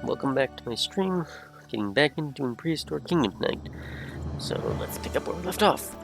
welcome back to my stream. Getting back into doing Prehistoric Kingdom tonight. So let's pick up where we left off.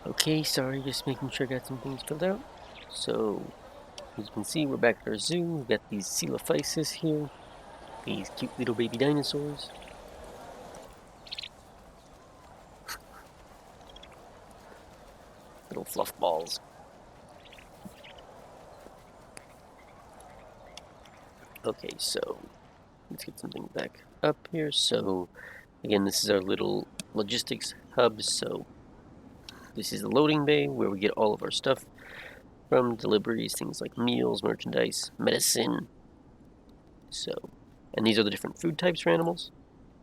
Okay, sorry, just making sure I got some things filled out. So, as you can see, we're back at our zoo. We've got these Coelophysis here. These cute little baby dinosaurs. Little fluff balls. Okay, so let's get something back up here. So, again, this is our little logistics hub. So, this is the loading bay where we get all of our stuff from deliveries, things like meals, merchandise, medicine. So, and these are the different food types for animals.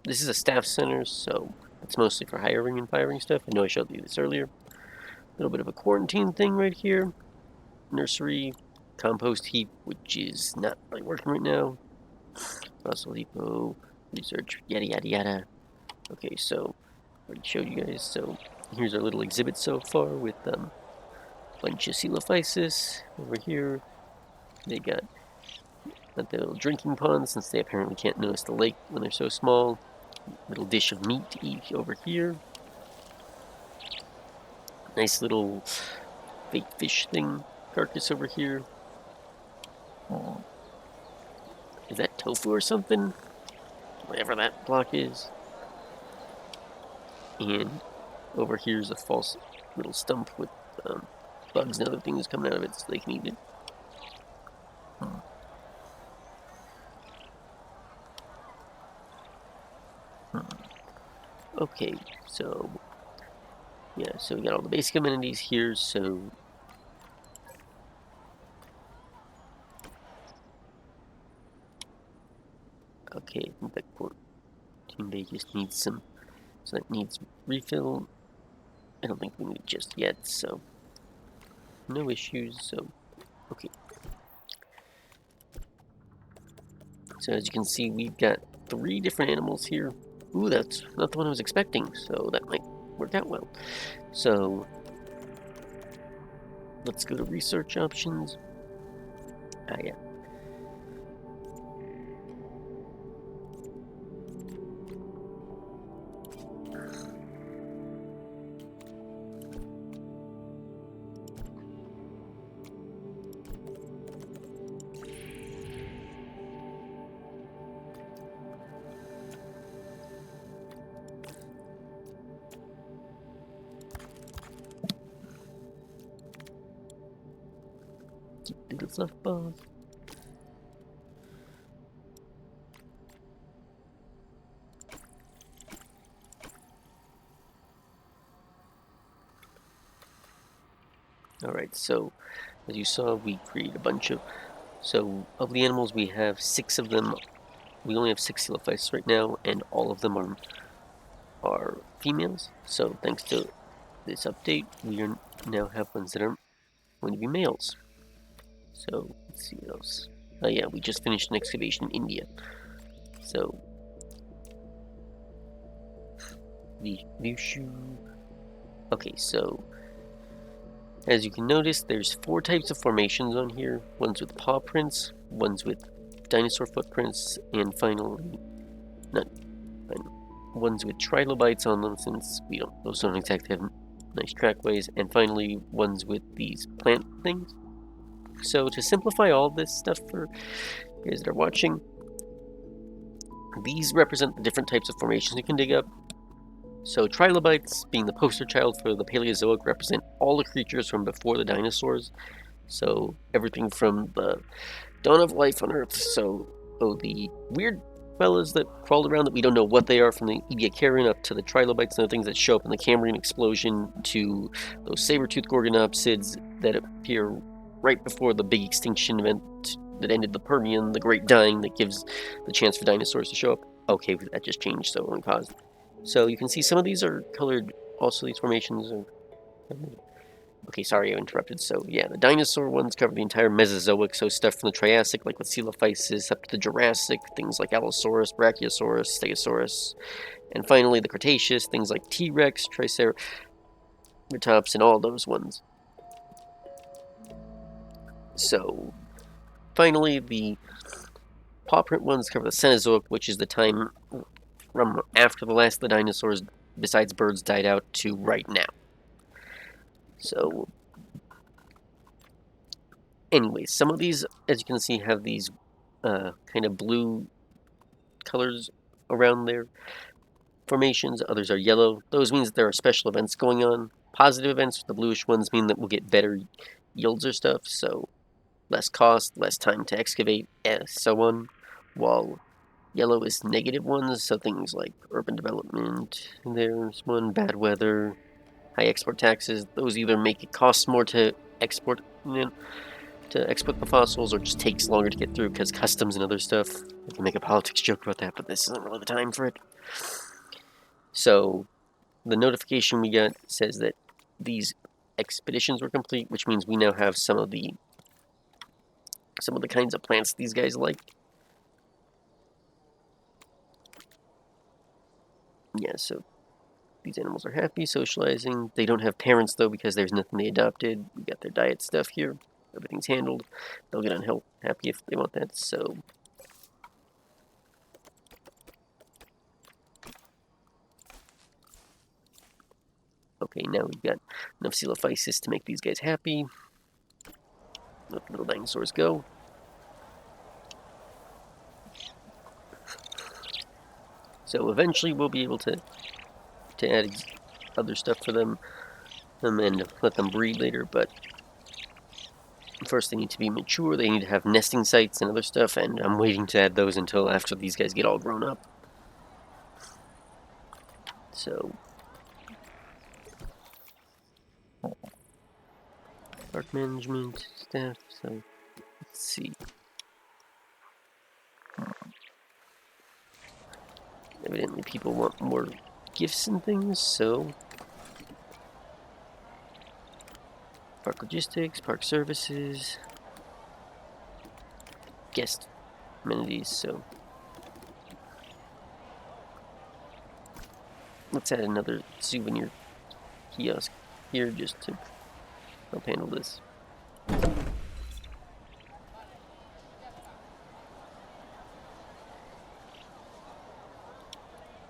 This is a staff center, so it's mostly for hiring and firing stuff. I know I showed you this earlier. A little bit of a quarantine thing right here. Nursery, compost heap, which is not really working right now. Muscle depot, research, yada yada yada. Okay, so I already showed you guys. So here's our little exhibit so far with a bunch of Coelophysis over here. They got the little drinking pond since they apparently can't notice the lake when they're so small. Little dish of meat to eat over here. Nice little bait fish thing carcass over here. Is that tofu or something? Whatever that block is. And over here is a false little stump with bugs and other things coming out of it so they can eat it. Okay, so yeah, so we got all the basic amenities here, so okay, I think that quarantine bay just needs some, so that needs refill. I don't think we need it just yet, so no issues, so okay. So as you can see, we've got 3 different animals here. Ooh, that's not the one I was expecting, so that might work out well. So let's go to research options. Ah, yeah. Little fluff balls. Alright, so as you saw, we created a bunch of... So, of the animals, we have 6 of them we only have 6 Coelophytes right now, and all of them are females. So thanks to this update, now have ones that are going to be males. So let's see what else. Oh yeah, we just finished an excavation in India. So okay, so as you can notice, there's 4 types of formations on here. Ones with paw prints, ones with dinosaur footprints, and finally, ones with trilobites on them, since those don't exactly have nice trackways, and finally ones with these plant things. So to simplify all this stuff for you guys that are watching, these represent the different types of formations you can dig up. So trilobites, being the poster child for the Paleozoic, represent all the creatures from before the dinosaurs. So everything from the dawn of life on Earth. So the weird fellas that crawled around that we don't know what they are, from the Ediacaran up to the trilobites and the things that show up in the Cambrian explosion, to those saber-toothed gorgonopsids that appear right before the big extinction event that ended the Permian, the Great Dying that gives the chance for dinosaurs to show up. Okay, that just changed, so let me pause. So you can see some of these are colored, also these formations are... Okay, sorry I interrupted. So yeah, the dinosaur ones cover the entire Mesozoic, so stuff from the Triassic, like with Coelophysis, up to the Jurassic, things like Allosaurus, Brachiosaurus, Stegosaurus, and finally the Cretaceous, things like T-Rex, Triceratops, and all those ones. So finally, the paw print ones cover the Cenozoic, which is the time from after the last of the dinosaurs, besides birds, died out, to right now. So anyways, some of these, as you can see, have these kind of blue colors around their formations. Others are yellow. Those means that there are special events going on. Positive events, the bluish ones, mean that we'll get better yields or stuff, so less cost, less time to excavate, and so on. While yellow is negative ones, so things like urban development, there's one, bad weather, high export taxes. Those either make it cost more to export, the fossils, or just takes longer to get through because customs and other stuff. I can make a politics joke about that, but this isn't really the time for it. So the notification we got says that these expeditions were complete, which means we now have some of the kinds of plants these guys like. Yeah, so these animals are happy, socializing. They don't have parents, though, because there's nothing they adopted. We got their diet stuff here. Everything's handled. They'll get happy if they want that, so... Okay, now we've got enough Coelophysis to make these guys happy. Let the little dinosaurs go. So eventually we'll be able to add other stuff for them and let them breed later, but first they need to be mature, they need to have nesting sites and other stuff, and I'm waiting to add those until after these guys get all grown up. So... park management, staff, so let's see. Evidently people want more gifts and things, so... park logistics, park services, guest amenities, so... let's add another souvenir kiosk here just to help handle this.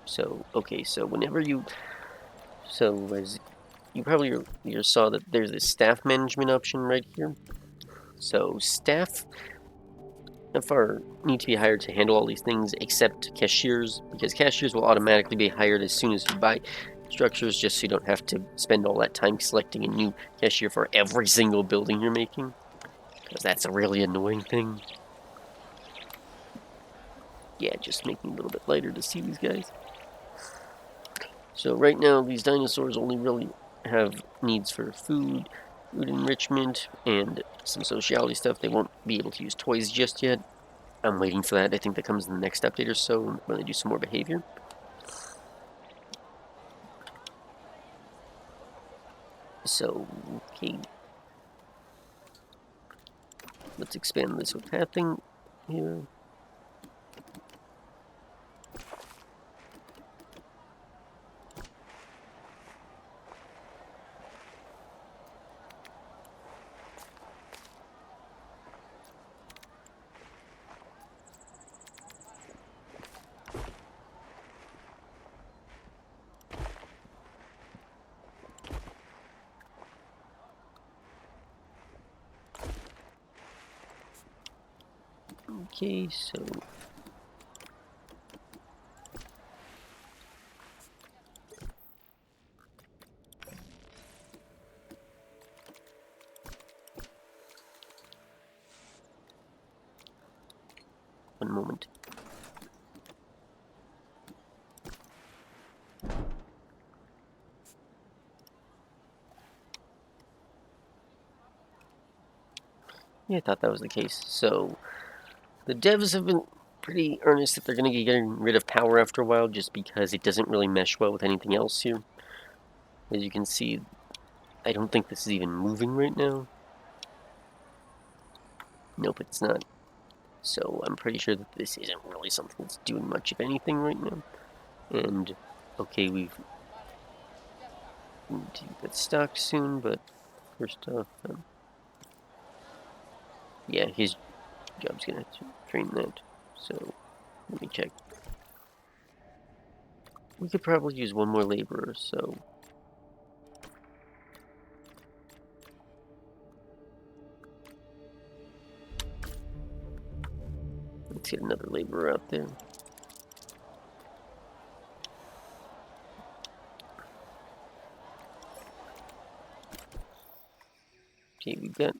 So, okay, so whenever you... so, as you probably saw that there's this staff management option right here. So, staff need to be hired to handle all these things, except cashiers, because cashiers will automatically be hired as soon as you buy structures, just so you don't have to spend all that time selecting a new cashier for every single building you're making, because that's a really annoying thing. Yeah, just making it a little bit lighter to see these guys. So right now, these dinosaurs only really have needs for food enrichment, and some sociality stuff. They won't be able to use toys just yet. I'm waiting for that. I think that comes in the next update or so when they do some more behavior. So, okay. Let's expand this with pathing here. Okay, so one moment. Yeah, I thought that was the case. So the devs have been pretty earnest that they're going to be getting rid of power after a while just because it doesn't really mesh well with anything else here. As you can see, I don't think this is even moving right now. Nope, it's not. So I'm pretty sure that this isn't really something that's doing much of anything right now. And, okay, we need to get stocked soon, but first off, yeah, his job's gonna have to train that. So, let me check. We could probably use one more laborer, so let's get another laborer out there. Okay, we've got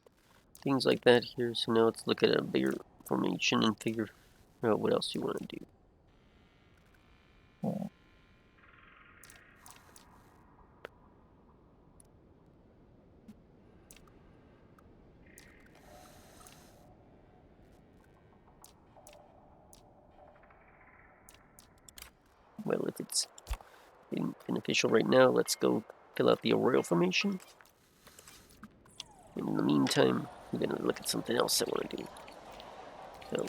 things like that here, so now let's look at a bigger formation and figure out what else you want to do. Well, if it's beneficial right now, let's go fill out the arroyo formation. And in the meantime, we're going to look at something else I want to do. So,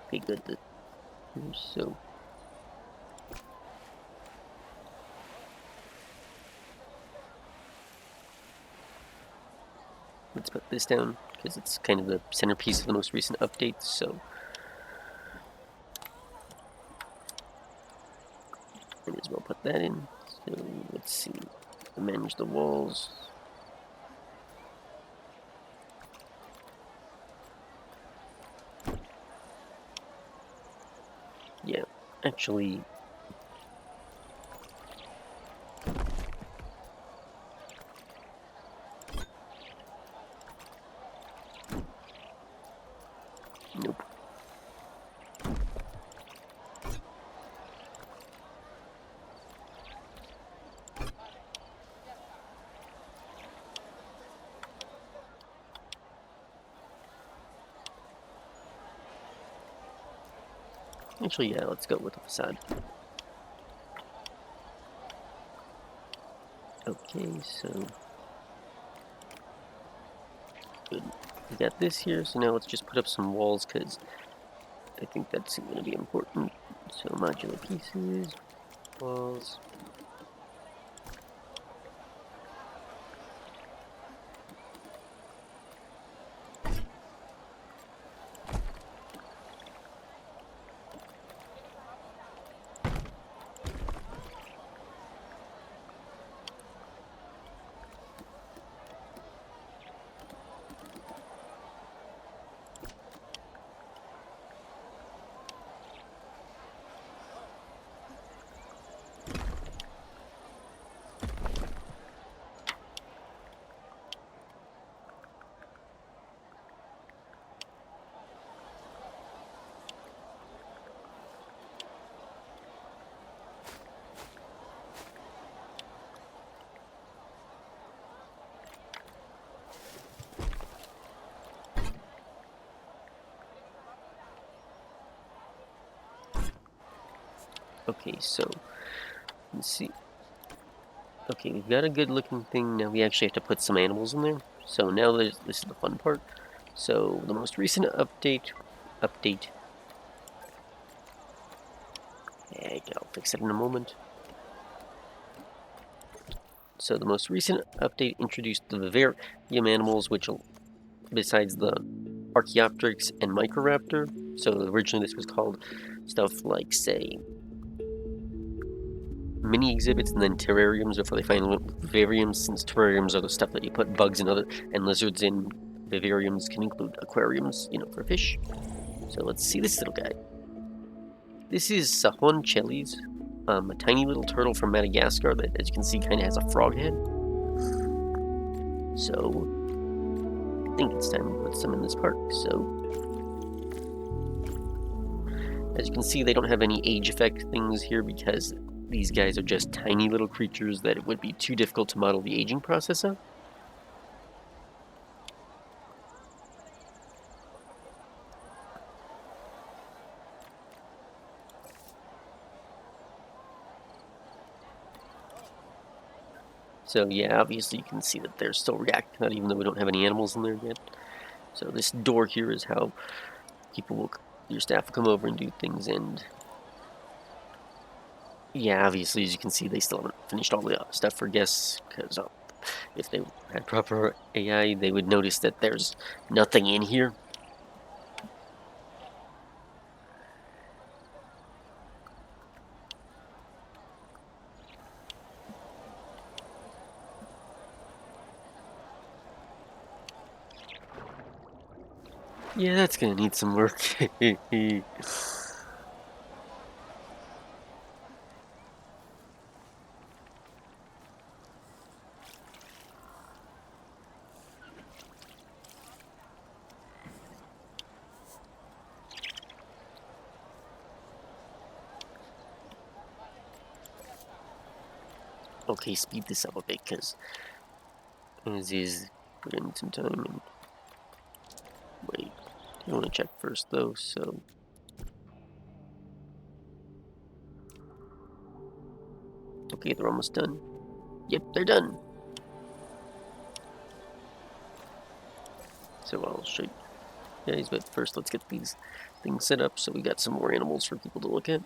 okay, good. So, let's put this down because it's kind of the centerpiece of the most recent updates. So, might as well put that in. So, let's see. Manage the walls. Yeah, actually, nope. Actually, yeah, let's go with the facade. Okay, so good. We got this here, so now let's just put up some walls because I think that's going to be important. So modular pieces, walls. Okay, so let's see. Okay, we've got a good looking thing. Now we actually have to put some animals in there. So now this is the fun part. So the most recent update. Yeah, I'll fix it in a moment. So the most recent update introduced the vivarium animals, which besides the Archaeopteryx and Microraptor. So originally this was called stuff like, say, mini exhibits and then terrariums before they finally went with vivariums, since terrariums are the stuff that you put bugs and lizards in. Vivariums can include aquariums, for fish. So let's see this little guy. This is Sahon chelis, a tiny little turtle from Madagascar that, as you can see, kind of has a frog head. So I think it's time to put some in this park. So as you can see, they don't have any age effect things here because these guys are just tiny little creatures that it would be too difficult to model the aging process of. So yeah, obviously you can see that they're still reacting to that even though we don't have any animals in there yet. So this door here is how your staff will come over and do things, and yeah, obviously as you can see they still haven't finished all the stuff for guests, because if they had proper AI they would notice that there's nothing in here. Yeah, that's gonna need some work. Okay, speed this up a bit, because as is, we're gonna need some time. And wait, I want to check first though. So okay, they're almost done. Yep, they're done. So I'll show you guys, but first let's get these things set up so we got some more animals for people to look at.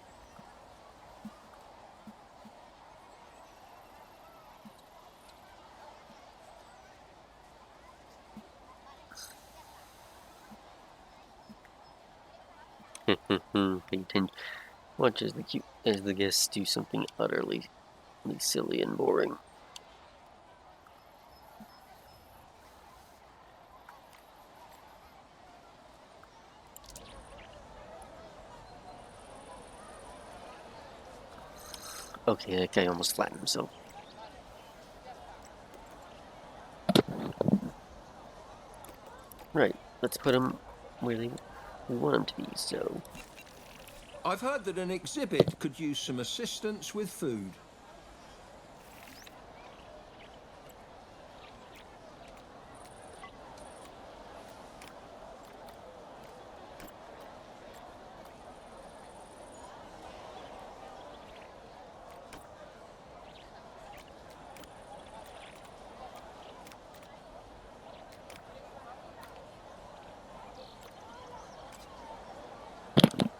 Pay attention. Watch as the guests do something utterly silly and boring. Okay, that guy almost flattened himself. Right, let's put him where we want him to be. So I've heard that an exhibit could use some assistance with food.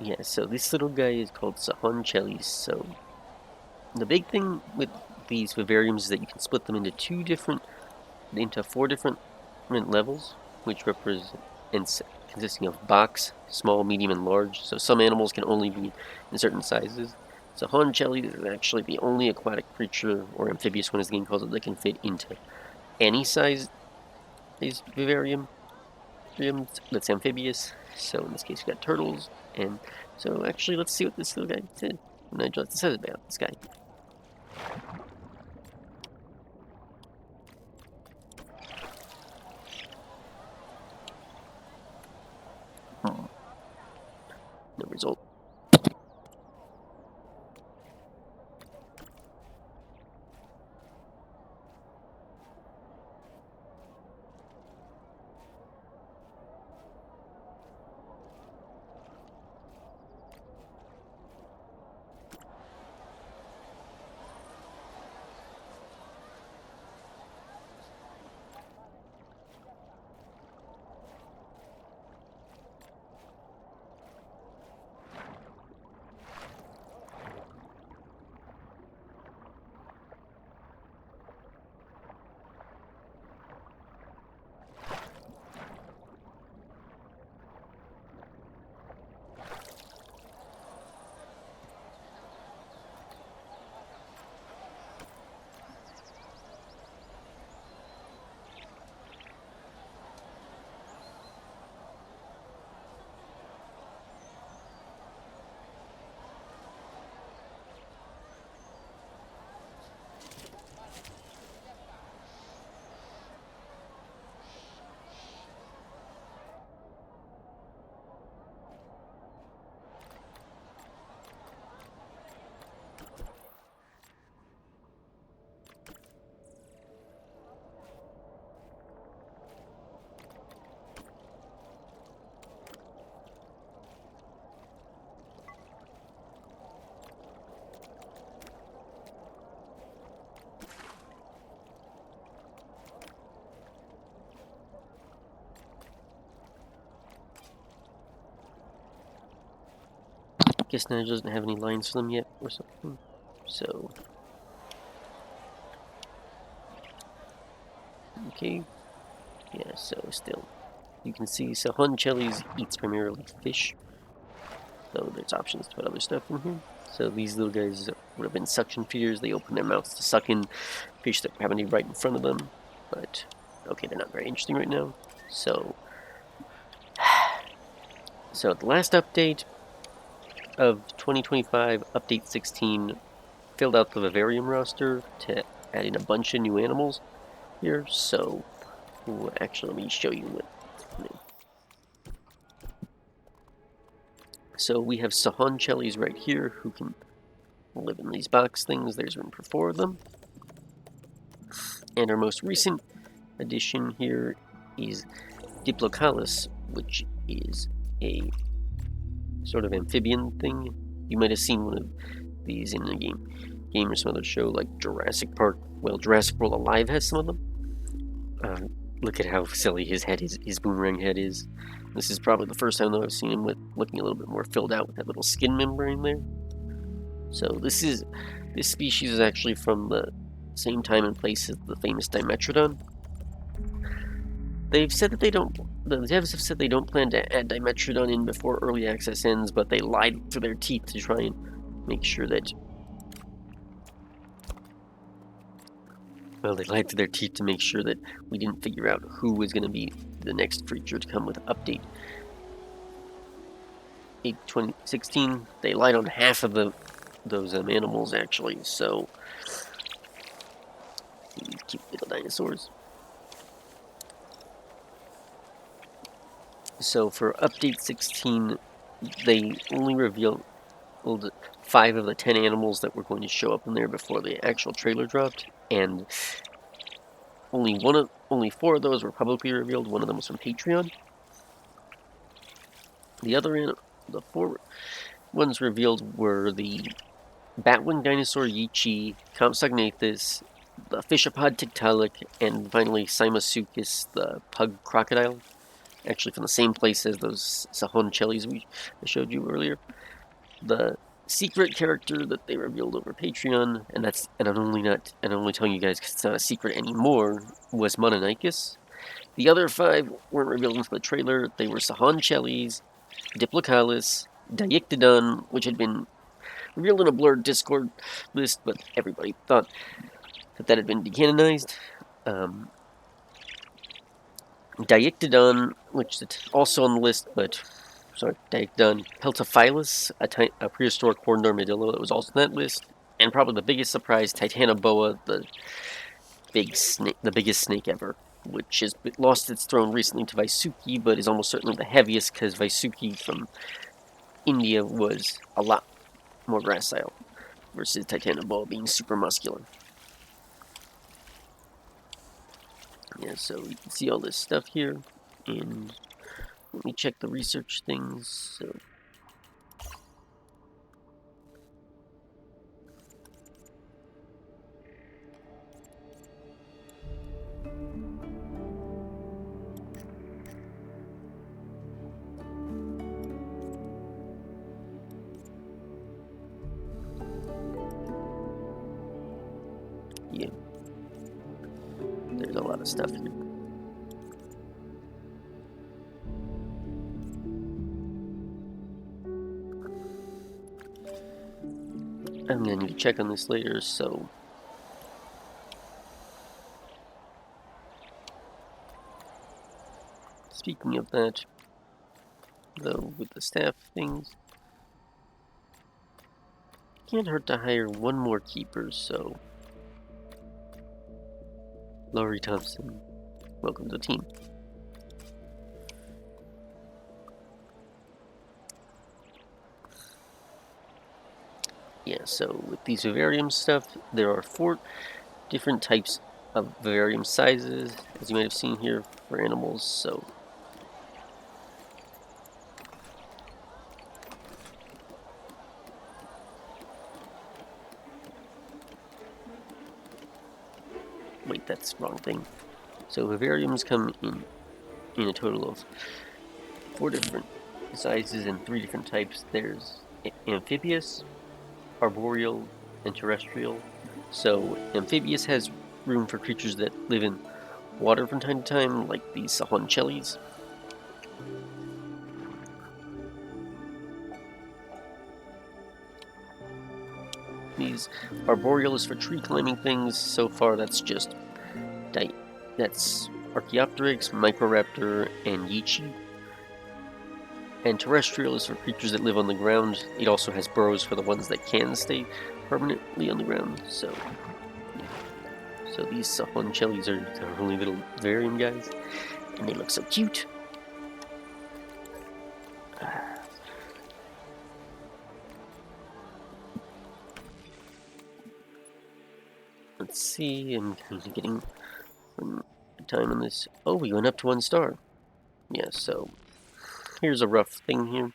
yeah, so this little guy is called Sahon chelis. So the big thing with these vivariums is that you can split them into 4 different levels, which represent consisting of box, small, medium, and large. So some animals can only be in certain sizes. So Honcelli is actually the only aquatic creature, or amphibious one as the game calls it, that can fit into any size vivarium that's amphibious. So in this case we got turtles, and so actually let's see what this little guy says about this guy. Hmm. No result. guess now it doesn't have any lines for them yet or something. So, okay, yeah. So still, you can see Sahun Chellies eats primarily fish, though there's options to put other stuff in here. So these little guys would have been suction feeders. They open their mouths to suck in fish that were happening right in front of them. But okay, they're not very interesting right now. So, the last update of 2025, update 16, filled out the vivarium roster to add in a bunch of new animals here. So, actually, let me show you what. So we have Sahun Chellies right here who can live in these box things. There's room for 4 of them. And our most recent addition here is Diplocalus, which is a sort of amphibian thing. You might have seen one of these in a game or some other show like Jurassic Park. Well, Jurassic World Alive has some of them. Look at how silly his boomerang head is. This is probably the first time that I've seen him looking a little bit more filled out with that little skin membrane there. So this species is actually from the same time and place as the famous Dimetrodon. They've said that the devs have said they don't plan to add Dimetrodon in before early access ends, but they lied through their teeth to try and make sure that. Well, they lied through their teeth to make sure that we didn't figure out who was going to be the next creature to come with update 8.2016. They lied on half of those animals actually. So these cute little dinosaurs. So for update 16, they only revealed 5 of the 10 animals that were going to show up in there before the actual trailer dropped, and only 4 of those were publicly revealed. One of them was from Patreon. The 4 ones revealed were the Batwing dinosaur Yichi, Compsognathus, the Fishapod Tiktaalik, and finally Simosukis, the pug crocodile. Actually from the same place as those Sahun Chellies I showed you earlier. The secret character that they revealed over Patreon, and I'm only telling you guys because it's not a secret anymore, was Mononicus. The other 5 weren't revealed into the trailer. They were Sahun Chellies, Diplocalus, Diictodon, which had been revealed in a blurred Discord list, but everybody thought that had been decanonized. Diictodon, which is also on the list, but Diictodon, Peltophilus, a prehistoric horned armadillo that was also on that list, and probably the biggest surprise, Titanoboa, the biggest snake ever, which has lost its throne recently to Vaisuki, but is almost certainly the heaviest because Vaisuki from India was a lot more gracile versus Titanoboa being super muscular. Yeah, so you can see all this stuff here, and let me check the research things. So, yeah, there's a lot of stuff here. I'm going to need to check on this later, so speaking of that, though, with the staff things, can't hurt to hire one more keeper, so Laurie Thompson, welcome to the team. Yeah, so with these vivarium stuff, there are 4 different types of vivarium sizes, as you might have seen here for animals. So wait, that's the wrong thing. So vivariums come in a total of 4 different sizes and 3 different types. There's amphibious, arboreal, and terrestrial. So amphibious has room for creatures that live in water from time to time, like these sahonchelis. These arboreal is for tree climbing things. So far, that's just that's Archaeopteryx, Microraptor, and Yichi. And terrestrial is for creatures that live on the ground. It also has burrows for the ones that can stay permanently on the ground. So these sahonchelis are totally little vivarium guys, and they look so cute. Let's see, I'm kind of getting time on this. Oh, we went up to 1 star. Yeah, so here's a rough thing here.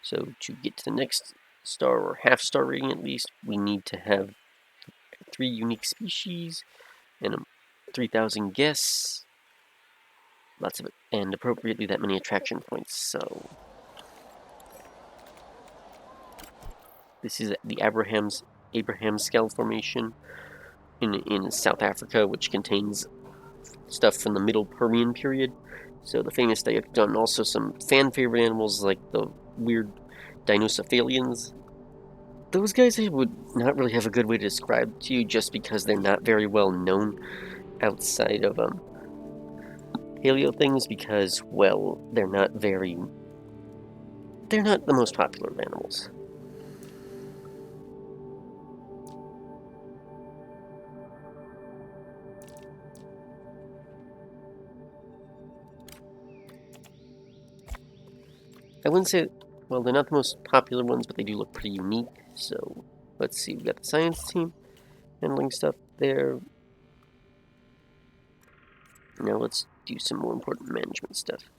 So to get to the next star, or half-star rating at least, we need to have 3 unique species and 3,000 guests. Lots of it, and appropriately that many attraction points. So this is the Abraham Skull Formation in South Africa, which contains stuff from the Middle Permian period. So the famous Diactylon, and also some fan favorite animals like the weird Dinocephalians. Those guys I would not really have a good way to describe to you, just because they're not very well known outside of paleo things, because, well, they're not the most popular of animals. I wouldn't say, well, they're not the most popular ones, but they do look pretty unique. So let's see, we got the science team handling stuff there. Now let's do some more important management stuff.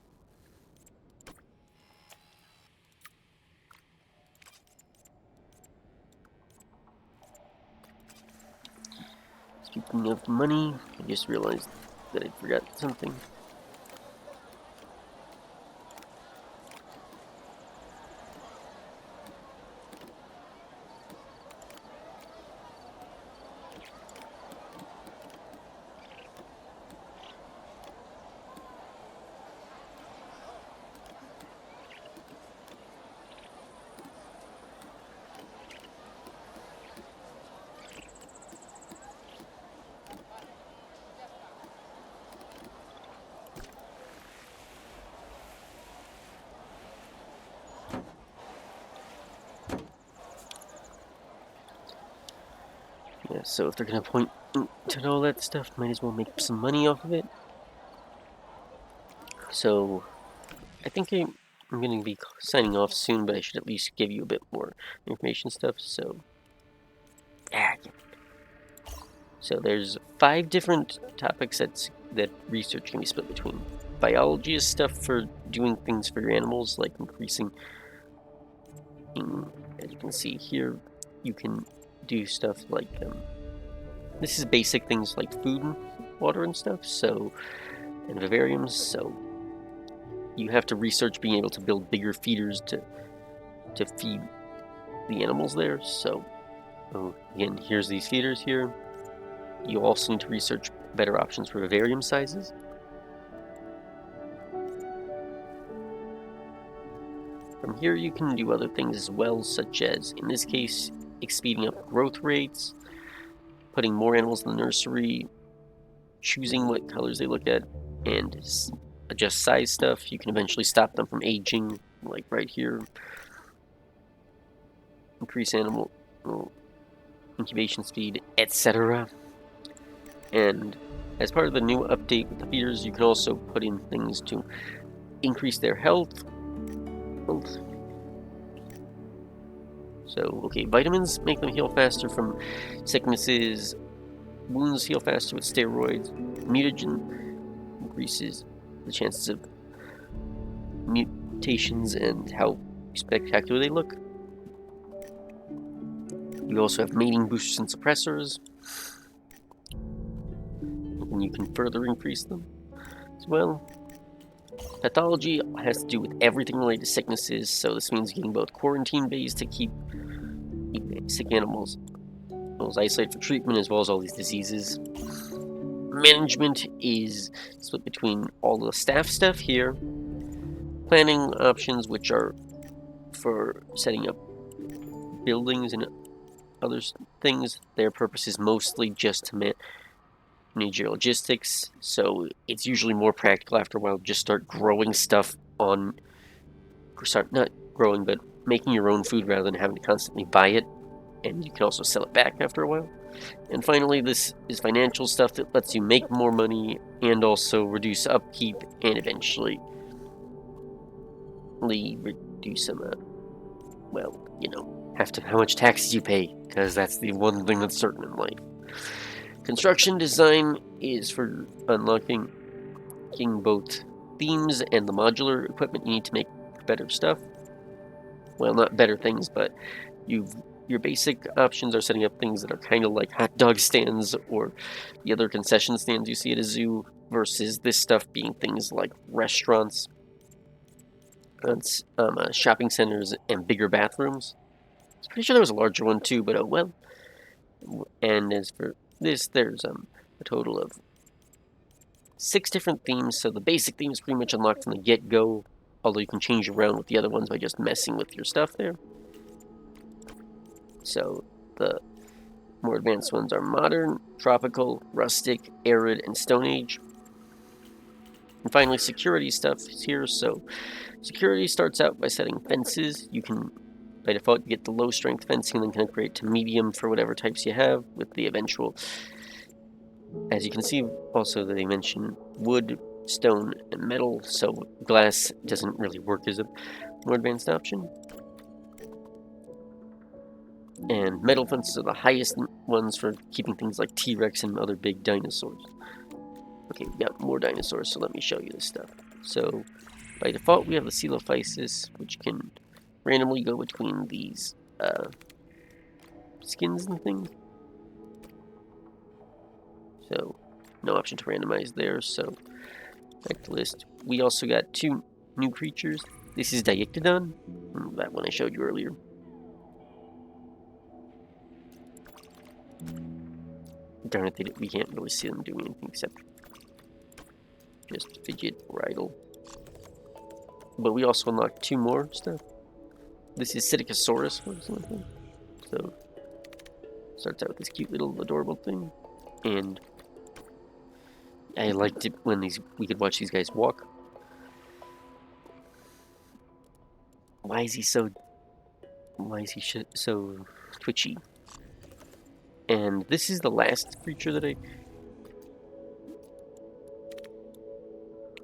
Speaking of money, I just realized that I forgot something. Yeah, so if they're gonna point to all that stuff, might as well make some money off of it. So I think I'm going to be signing off soon, but I should at least give you a bit more information stuff. So there's 5 different topics that research can be split between. Biology is stuff for doing things for your animals, like increasing. As you can see here, you can do stuff like this is basic things like food and water and stuff. So, and vivariums. So you have to research being able to build bigger feeders to feed the animals there. So again, here's these feeders here. You also need to research better options for vivarium sizes. From here you can do other things as well, such as, in this case, speeding up growth rates, putting more animals in the nursery, choosing what colors they look at, and adjust size stuff. You can eventually stop them from aging, like right here. Increase animal incubation speed, etc. And as part of the new update with the feeders, you can also put in things to increase their health. So, okay, vitamins make them heal faster from sicknesses. Wounds heal faster with steroids. Mutagen increases the chances of mutations and how spectacular they look. You also have mating boosters and suppressors, and you can further increase them as well. Pathology has to do with everything related to sicknesses, so this means getting both quarantine bays to keep sick animals isolated for treatment, as well as all these diseases. Management is split between all the staff stuff here, planning options, which are for setting up buildings and other things. Their purpose is mostly just to manage your logistics, so it's usually more practical after a while just start growing stuff on, start not growing, but making your own food rather than having to constantly buy it, and you can also sell it back after a while. And finally, this is financial stuff that lets you make more money and also reduce upkeep and eventually reduce some, well, you know, how much taxes you pay, because that's the one thing that's certain in life. Construction design is for unlocking both themes and the modular equipment you need to make better stuff. Well, not better things, but your basic options are setting up things that are kind of like hot dog stands or the other concession stands you see at a zoo, versus this stuff being things like restaurants, shopping centers, and bigger bathrooms. I'm pretty sure there was a larger one too, but oh well. And as for this, there's a total of 6 different themes, so the basic theme is pretty much unlocked from the get-go, although you can change around with the other ones by just messing with your stuff there. So the more advanced ones are modern, tropical, rustic, arid, and stone age. And finally, security stuff is here. So security starts out by setting fences. You can, by default, get the low strength fencing and then can upgrade to medium for whatever types you have with the eventual. As you can see, also they mention wood, stone, and metal, so glass doesn't really work as a more advanced option. And metal fences are the highest ones for keeping things like T-Rex and other big dinosaurs. Okay, we got more dinosaurs, so let me show you this stuff. So, by default, we have the Coelophysis, which can randomly go between these skins and things. So, no option to randomize there, so back to list. We also got 2 new creatures. This is Diictodon, that one I showed you earlier. Darn it, we can't really see them doing anything except just fidget or idle. But we also unlocked 2 more stuff. This is Psittacosaurus or something. So, starts out with this cute little adorable thing. And I liked it when we could watch these guys walk. Why is he so twitchy? And this is the last creature that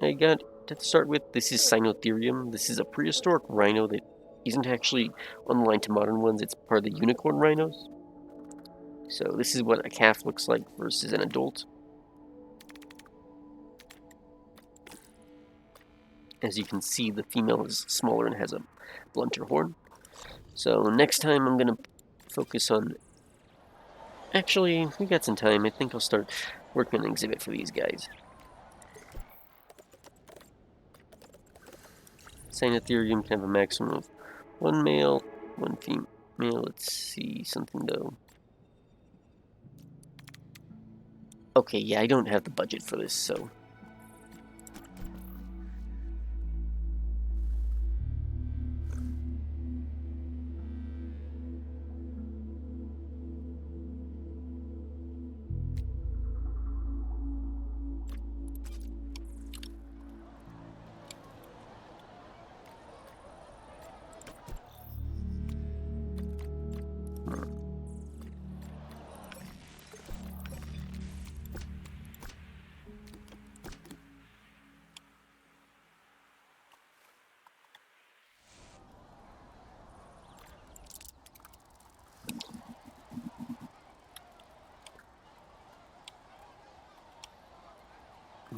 I got to start with. This is Cynotherium. This is a prehistoric rhino that isn't actually on the line to modern ones. It's part of the unicorn rhinos. So this is what a calf looks like versus an adult. As you can see, the female is smaller and has a blunter horn. So next time I'm going to focus on... Actually, we got some time. I think I'll start working on an exhibit for these guys. Cynotherium can have a maximum of 1 male, 1 female. Let's see something though. Okay, yeah, I don't have the budget for this, so...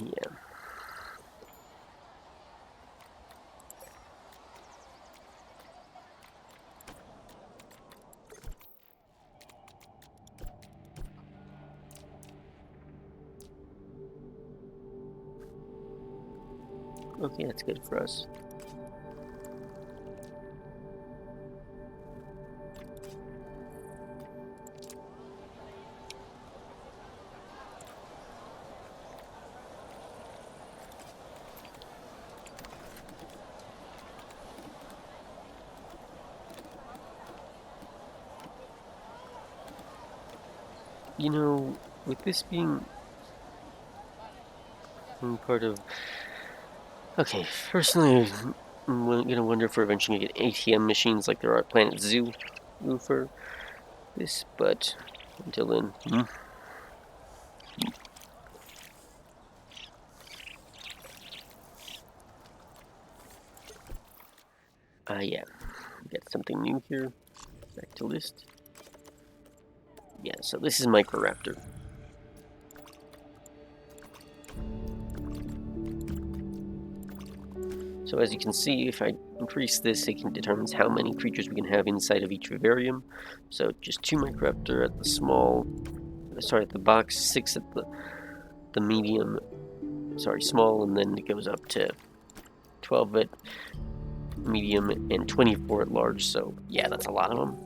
yeah. Okay, that's good for us. You know, with this being part of... Okay, personally, I'm gonna wonder if we're eventually gonna get ATM machines like there are at Planet Zoo for this, but until then... Yeah, we got something new here. Back to list. Yeah, so this is Microraptor. So as you can see, if I increase this, it determines how many creatures we can have inside of each vivarium. So just 2 Microraptor at the small, sorry, at the box, 6 at the medium, sorry, small, and then it goes up to 12 at medium and 24 at large. So yeah, that's a lot of them.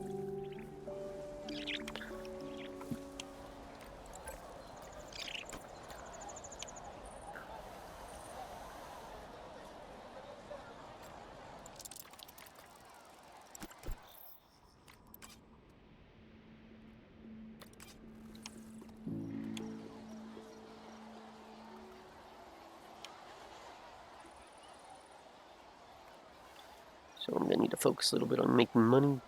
So I'm gonna need to focus a little bit on making money.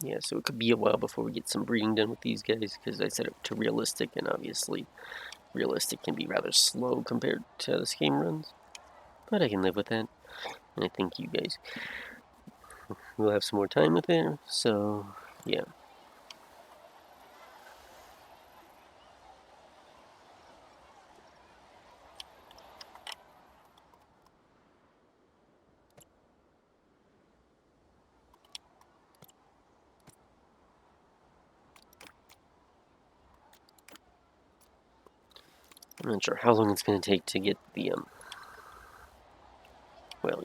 Yeah, so it could be a while before we get some breeding done with these guys, because I set it to realistic, and obviously realistic can be rather slow compared to this game runs. But I can live with that, and I think you guys will have some more time with it, so yeah. I'm not sure how long it's going to take to get the, well,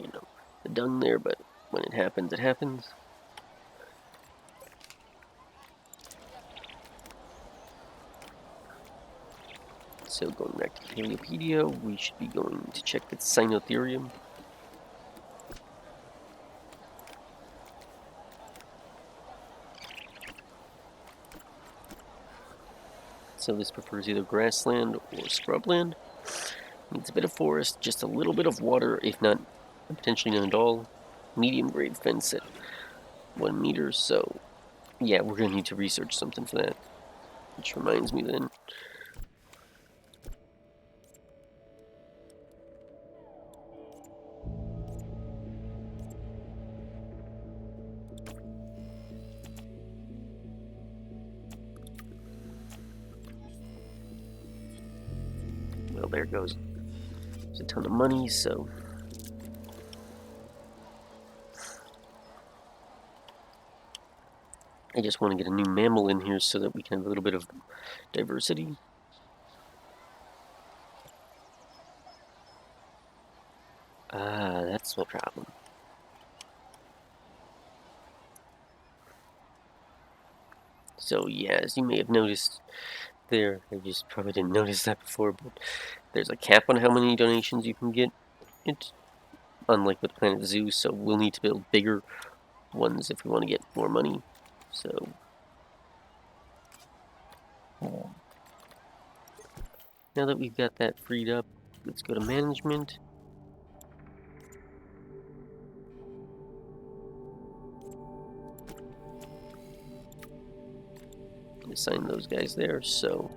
the dung there, but when it happens, it happens. So going back to Paleopedia, we should be going to check the Cynotherium. So this prefers either grassland or scrubland. Needs a bit of forest, just a little bit of water, if not potentially none at all. Medium grade fence at 1 meter, so yeah, we're gonna need to research something for that. Which reminds me then. Well, there goes. There's a ton of money, so I just want to get a new mammal in here so that we can have a little bit of diversity. Ah, that's my problem. So yeah, as you may have noticed there, I just probably didn't notice that before, but there's a cap on how many donations you can get. It's unlike with Planet Zoo, so we'll need to build bigger ones if we want to get more money. So now that we've got that freed up, let's go to management. assign those guys there. So,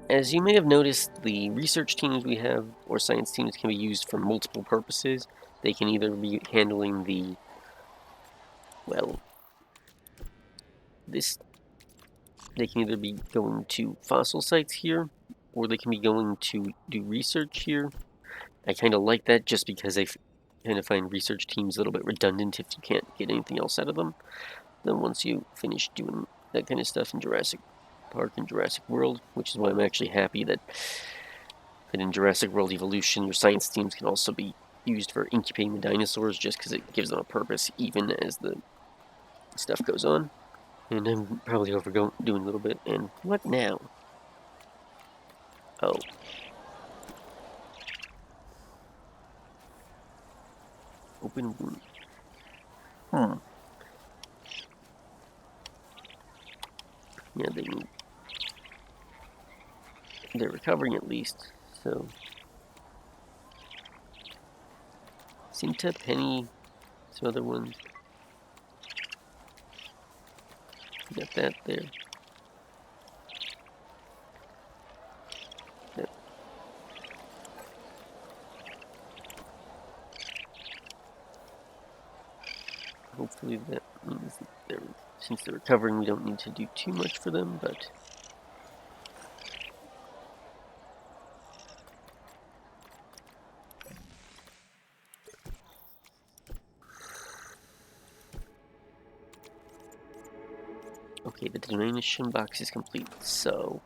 as you may have noticed, the research teams we have, or science teams, can be used for multiple purposes. They can either be handling the, well, they can either be going to fossil sites here, or they can be going to do research here. I kind of like that just because I kind of find research teams a little bit redundant if you can't get anything else out of them. Then once you finish doing that kind of stuff in Jurassic Park and Jurassic World, which is why I'm actually happy that in Jurassic World Evolution, your science teams can also be used for incubating the dinosaurs just because it gives them a purpose even as the stuff goes on. And I'm probably overdoing a little bit. And what now? Oh. Open wound. Yeah, they're recovering at least. So, Cinta, Penny, some other ones. Got that there. Yep. Hopefully that means that since they're recovering, we don't need to do too much for them, but okay, the donation box is complete, so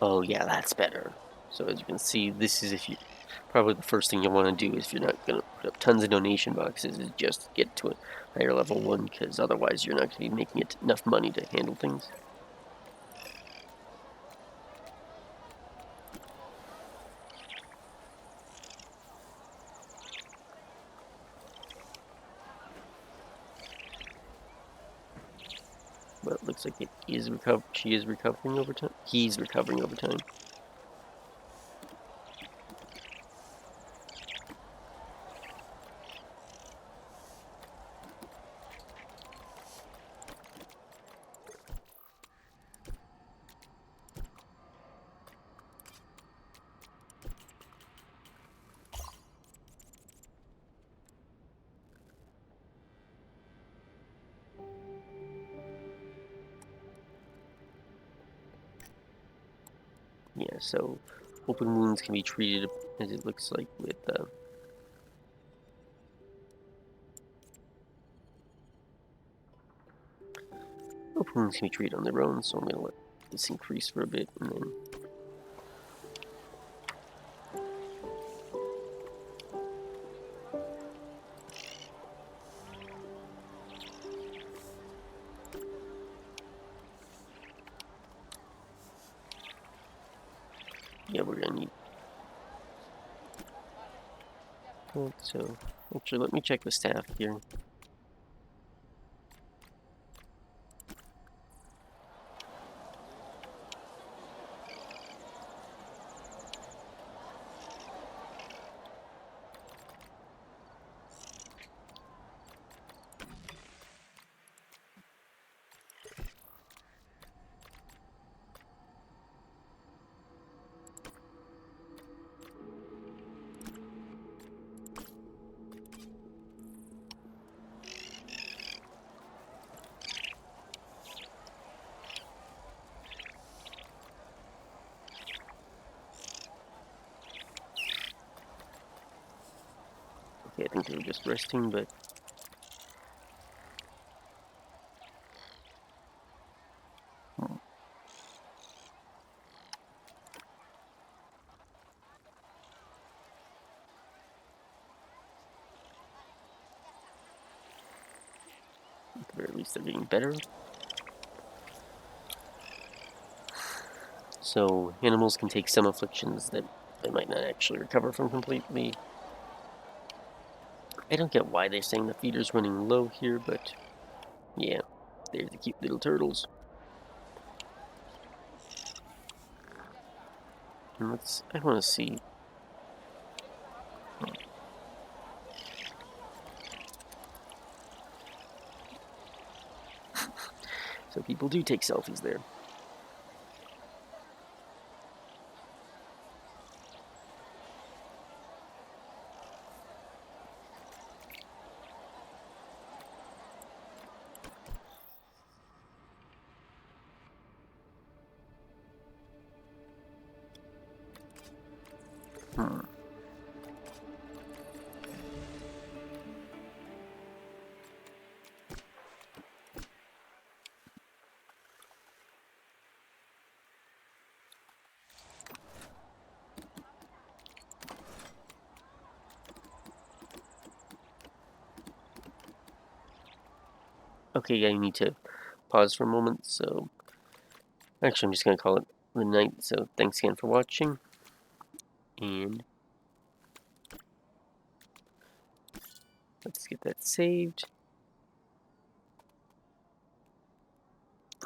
oh yeah, that's better. So as you can see, this is if you probably the first thing you want to do is if you're not going to put up tons of donation boxes is just get to a higher level one, because otherwise you're not going to be making it enough money to handle things. But it looks like it is she is recovering over time. He's recovering over time. Yeah, so open wounds can be treated as it looks like with open wounds can be treated on their own, so I'm gonna let this increase for a bit and then yeah, we're gonna need that. So actually let me check the staff here. Okay, I think they were just resting, but at the very least they're getting better. So animals can take some afflictions that they might not actually recover from completely. I don't get why they're saying the feeder's running low here, but yeah, they're the cute little turtles. And I want to see. So people do take selfies there. Hmm. Okay, I need to pause for a moment. So actually, I'm just gonna call it the night. So thanks again for watching, and let's get that saved.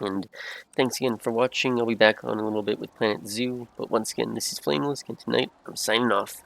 And thanks again for watching. I'll be back on a little bit with Planet Zoo. But once again, this is Flameless, and tonight I'm signing off.